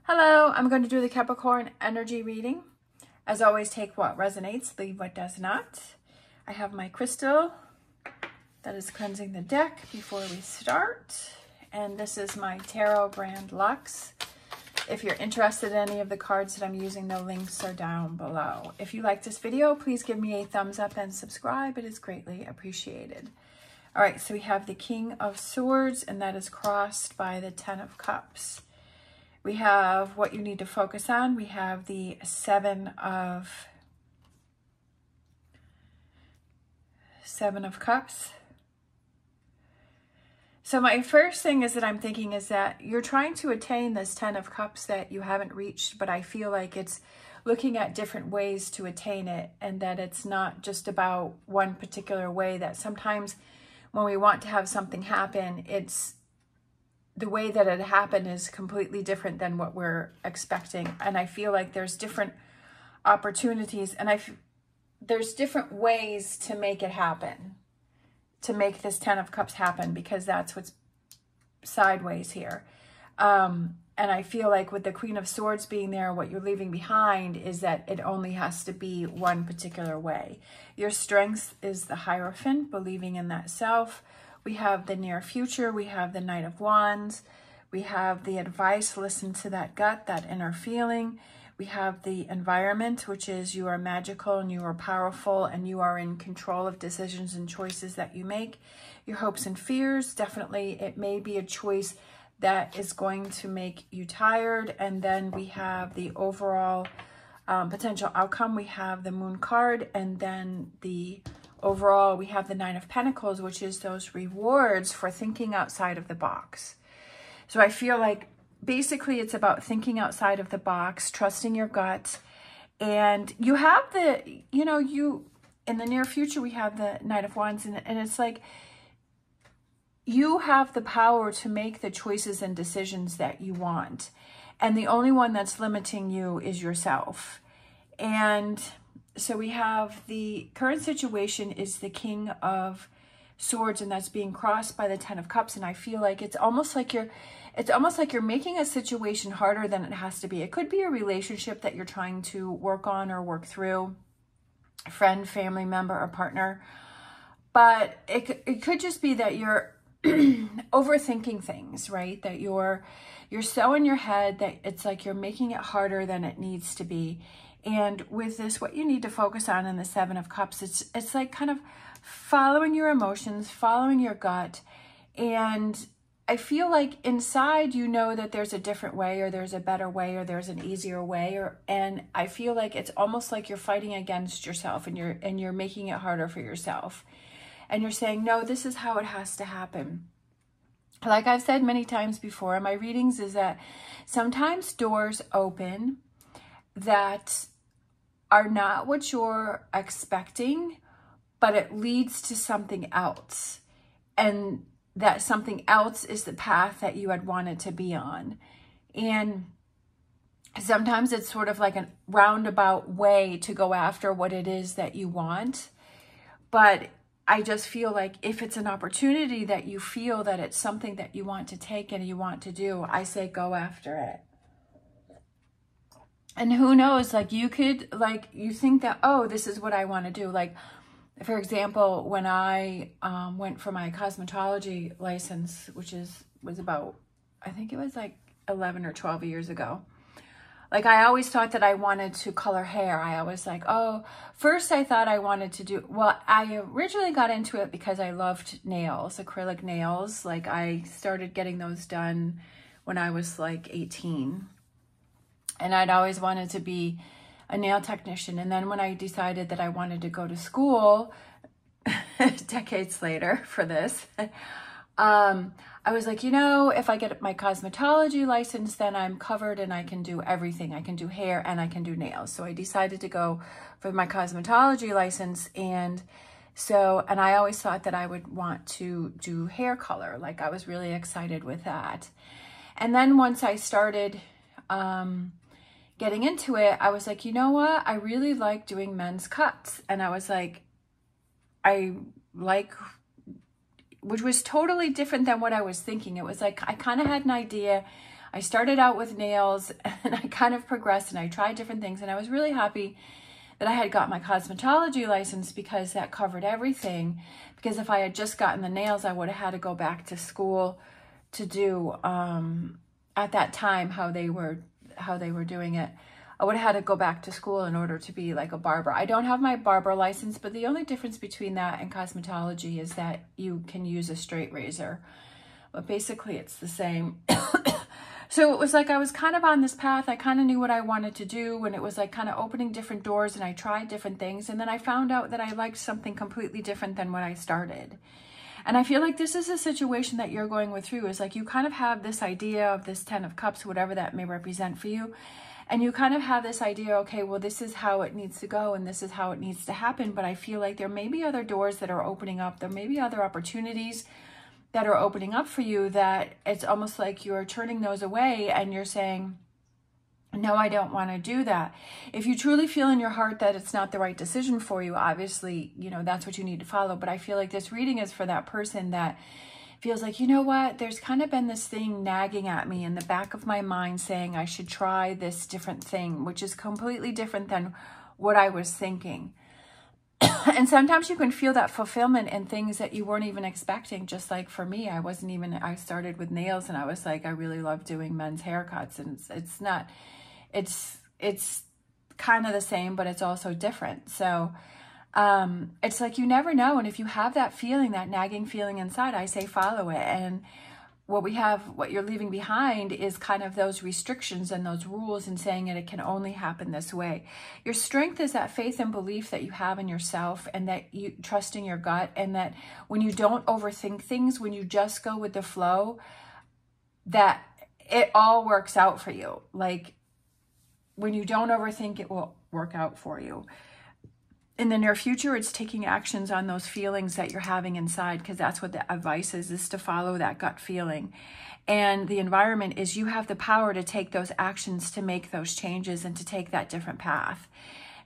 Hello, I'm going to do the Capricorn energy reading. As always, take what resonates, leave what does not. I have my crystal that is cleansing the deck before we start. And this is my tarot brand Lux. If you're interested in any of the cards that I'm using, the links are down below. If you like this video, please give me a thumbs up and subscribe. It is greatly appreciated. All right, so we have the King of Swords, and that is crossed by the Ten of Cups. We have what you need to focus on. We have the Seven of Cups. So my first thing is that I'm thinking is that you're trying to attain this Ten of Cups that you haven't reached, but I feel like it's looking at different ways to attain it, and that it's not just about one particular way, that sometimes when we want to have something happen, it's the way that it happened is completely different than what we're expecting. And I feel like there's different opportunities, and there's different ways to make it happen, to make this Ten of Cups happen, because that's what's sideways here. And I feel like with the Queen of Swords being there, what you're leaving behind is that it only has to be one particular way. Your strength is the Hierophant, believing in that self. We have the near future. We have the Knight of Wands. We have the advice, listen to that gut, that inner feeling. We have the environment, which is you are magical and you are powerful and you are in control of decisions and choices that you make. Your hopes and fears, definitely it may be a choice that is going to make you tired. And then we have the overall potential outcome. We have the Moon card, and then the overall, we have the Nine of Pentacles, which is those rewards for thinking outside of the box. So I feel like basically it's about thinking outside of the box, trusting your gut. And you have the, in the near future, we have the Knight of Wands, and it's like you have the power to make the choices and decisions that you want. And the only one that's limiting you is yourself. And so we have the current situation is the King of Swords, and that's being crossed by the Ten of Cups. And I feel like it's almost like you're making a situation harder than it has to be. It could be a relationship that you're trying to work on or work through, a friend, family member, or partner. But it could just be that you're overthinking things, right? That you're so in your head that it's like you're making it harder than it needs to be. And with this, what you need to focus on in the Seven of Cups, it's like kind of following your emotions, following your gut. And I feel like inside, you know that there's a different way, or there's a better way, or there's an easier way. And I feel like it's almost like you're fighting against yourself, and you're making it harder for yourself. And you're saying, no, this is how it has to happen. Like I've said many times before in my readings, is that sometimes doors open that are not what you're expecting, but it leads to something else. And that something else is the path that you had wanted to be on. And sometimes it's sort of like a roundabout way to go after what it is that you want. But I just feel like if it's an opportunity that you feel that it's something that you want to take and you want to do, I say go after it. And who knows, like you could, like you think that, oh, this is what I want to do. Like, for example, when I went for my cosmetology license, which was about, I think it was like 11 or 12 years ago. Like I always thought that I wanted to color hair. I always like, oh, first I thought I wanted to do, well, I originally got into it because I loved nails, acrylic nails. Like I started getting those done when I was like 18. And I'd always wanted to be a nail technician. And then when I decided that I wanted to go to school, decades later for this, I was like, if I get my cosmetology license, then I'm covered and I can do everything. I can do hair and I can do nails. So I decided to go for my cosmetology license. And I always thought that I would want to do hair color. Like I was really excited with that. And then once I started getting into it, I was like, you know what? I really like doing men's cuts. And I was like, which was totally different than what I was thinking. It was like, I kind of had an idea. I started out with nails and I kind of progressed and I tried different things, and I was really happy that I had got my cosmetology license because that covered everything. Because if I had just gotten the nails, I would have had to go back to school to do, at that time, how they were doing it. I would have had to go back to school in order to be like a barber. I don't have my barber license, but the only difference between that and cosmetology is that you can use a straight razor. But basically it's the same. So it was like I was kind of on this path. I kind of knew what I wanted to do, and it was like kind of opening different doors, and I tried different things. And then I found out that I liked something completely different than what I started. And I feel like this is a situation that you're going through, is like you kind of have this idea of this 10 of Cups, whatever that may represent for you. And you kind of have this idea, okay, well, this is how it needs to go and this is how it needs to happen. But I feel like there may be other doors that are opening up. There may be other opportunities that are opening up for you that it's almost like you're turning those away and you're saying, no, I don't want to do that. If you truly feel in your heart that it's not the right decision for you, obviously, you know, that's what you need to follow. But I feel like this reading is for that person that feels like, you know what, there's kind of been this thing nagging at me in the back of my mind saying I should try this different thing, which is completely different than what I was thinking. And sometimes you can feel that fulfillment in things that you weren't even expecting. Just like for me, I started with nails and I was like, I really love doing men's haircuts, and it's kind of the same, but it's also different. So it's like, you never know. And if you have that feeling, that nagging feeling inside, I say follow it. And what you're leaving behind is kind of those restrictions and those rules, and saying it can only happen this way. Your strength is that faith and belief that you have in yourself, and that you trust in your gut, and that when you don't overthink things, when you just go with the flow, that it all works out for you. Like when you don't overthink, it will work out for you. In the near future, it's taking actions on those feelings that you're having inside, because that's what the advice is to follow that gut feeling. And the environment is, you have the power to take those actions, to make those changes, and to take that different path.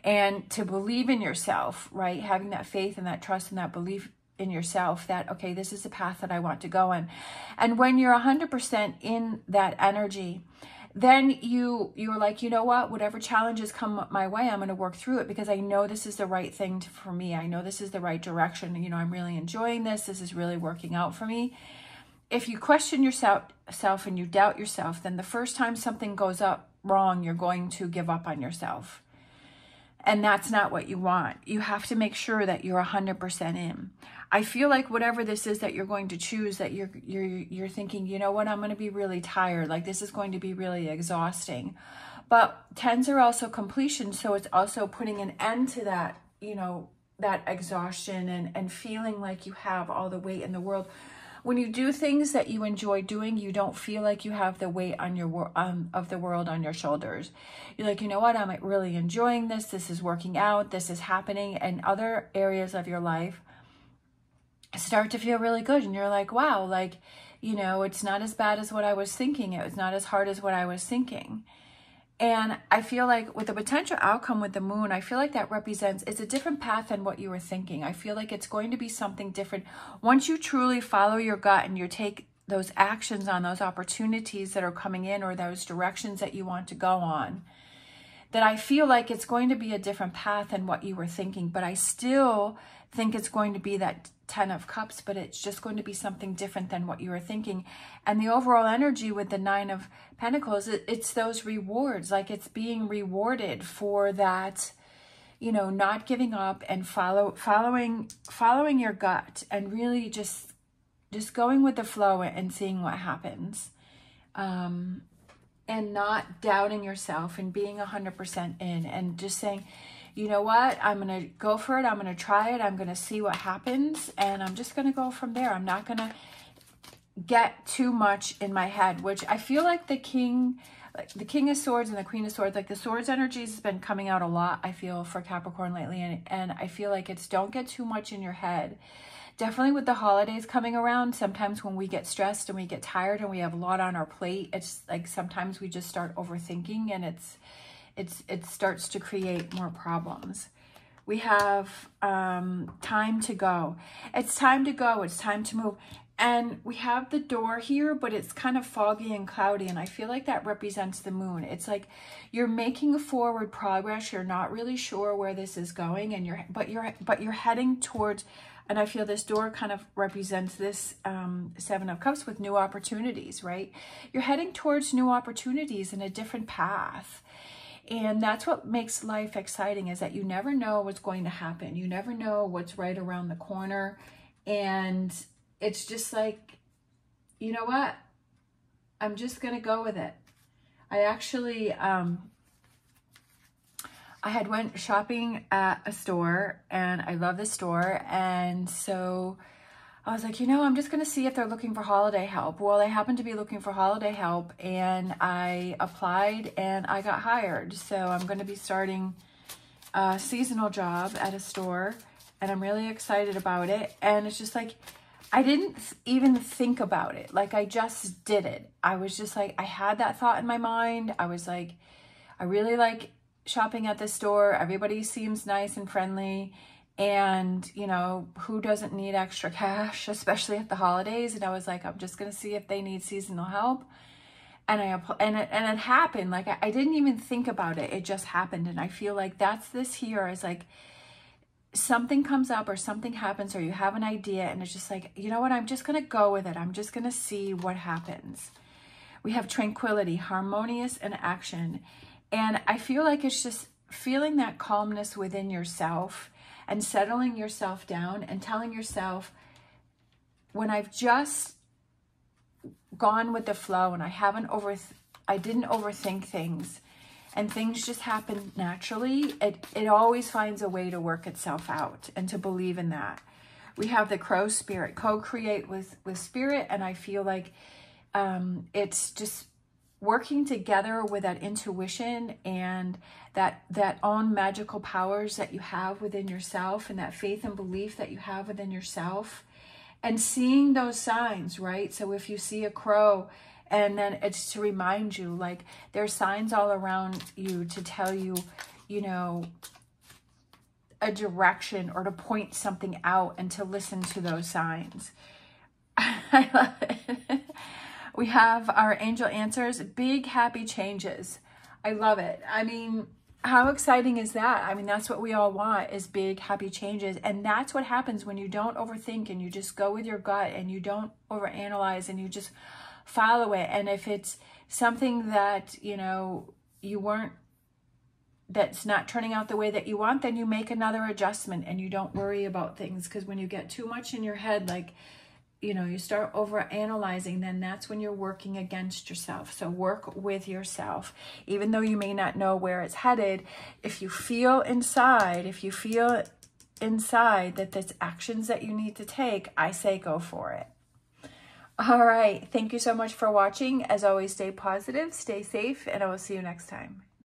And to believe in yourself, right? Having that faith and that trust and that belief in yourself that, okay, this is the path that I want to go on. And when you're 100% in that energy, then you're like, you know what, whatever challenges come my way, I'm going to work through it, because I know this is the right thing for me. I know this is the right direction. You know, I'm really enjoying this. This is really working out for me. If you question yourself and you doubt yourself, then the first time something goes up wrong, you're going to give up on yourself. And that's not what you want. You have to make sure that you're 100% in. I feel like whatever this is that you're going to choose, that you're thinking, you know what, I'm going to be really tired. Like this is going to be really exhausting. But 10s are also completion. So it's also putting an end to that, you know, that exhaustion and feeling like you have all the weight in the world. When you do things that you enjoy doing, you don't feel like you have the weight on your of the world on your shoulders. You're like, you know what, I'm really enjoying this. This is working out. This is happening. And other areas of your life start to feel really good. And you're like, wow, like, you know, it's not as bad as what I was thinking. It was not as hard as what I was thinking. And I feel like with the potential outcome with the moon, I feel like that represents, it's a different path than what you were thinking. I feel like it's going to be something different. Once you truly follow your gut and you take those actions on those opportunities that are coming in, or those directions that you want to go on, that I feel like it's going to be a different path than what you were thinking. But I still think it's going to be that 10 of Cups, but it's just going to be something different than what you were thinking. And the overall energy with the 9 of Pentacles, it's those rewards, like it's being rewarded for that, you know, not giving up and following your gut, and really just going with the flow and seeing what happens. And not doubting yourself, and being 100% in, and just saying, you know what, I'm going to go for it. I'm going to try it. I'm going to see what happens. And I'm just going to go from there. I'm not going to get too much in my head, which I feel like the King of Swords and the Queen of Swords, like the Swords energies has been coming out a lot, I feel, for Capricorn lately. And I feel like it's, don't get too much in your head. Definitely with the holidays coming around, sometimes when we get stressed and we get tired and we have a lot on our plate, it's like sometimes we just start overthinking, and it starts to create more problems. We have time to go. It's time to go. It's time to move. And we have the door here, but it's kind of foggy and cloudy, and I feel like that represents the moon. It's like you're making forward progress. You're not really sure where this is going, and you're heading towards, and I feel this door kind of represents this Seven of Cups with new opportunities, right? You're heading towards new opportunities in a different path. And that's what makes life exciting, is that you never know what's going to happen. You never know what's right around the corner. And it's just like, you know what? I'm just going to go with it. I actually, I had went shopping at a store, and I love this store. And so I was like, you know, I'm just going to see if they're looking for holiday help. Well, they happened to be looking for holiday help, and I applied and I got hired. So I'm going to be starting a seasonal job at a store, and I'm really excited about it. And it's just like, I didn't even think about it. Like, I just did it. I was just like, I had that thought in my mind. I was like, I really like shopping at this store. Everybody seems nice and friendly. And, you know, who doesn't need extra cash, especially at the holidays? And I was like, I'm just going to see if they need seasonal help. And it happened. Like, I didn't even think about it. It just happened. And I feel like that's this here, is like, something comes up or something happens, or you have an idea, and it's just like, you know what, I'm just going to go with it. I'm just going to see what happens. We have tranquility, harmonious, and action. And I feel like it's just feeling that calmness within yourself and settling yourself down and telling yourself, when I've just gone with the flow and I didn't overthink things, and things just happen naturally, it always finds a way to work itself out, and to believe in that. We have the crow spirit, co-create with spirit, and I feel like it's just working together with that intuition and that own magical powers that you have within yourself, and that faith and belief that you have within yourself, and seeing those signs, right? So if you see a crow, and then it's to remind you, like, there's signs all around you to tell you, you know, a direction, or to point something out, and to listen to those signs. I love it. We have our angel answers, big happy changes. I love it. I mean, how exciting is that? I mean, that's what we all want, is big happy changes. And that's what happens when you don't overthink, and you just go with your gut, and you don't overanalyze, and you just follow it. And if it's something that, you know, that's not turning out the way that you want, then you make another adjustment, and you don't worry about things. Because when you get too much in your head, like, you know, you start over analyzing, then that's when you're working against yourself. So work with yourself. Even though you may not know where it's headed, if you feel inside that there's actions that you need to take, I say go for it. All right. Thank you so much for watching. As always, stay positive, stay safe, and I will see you next time.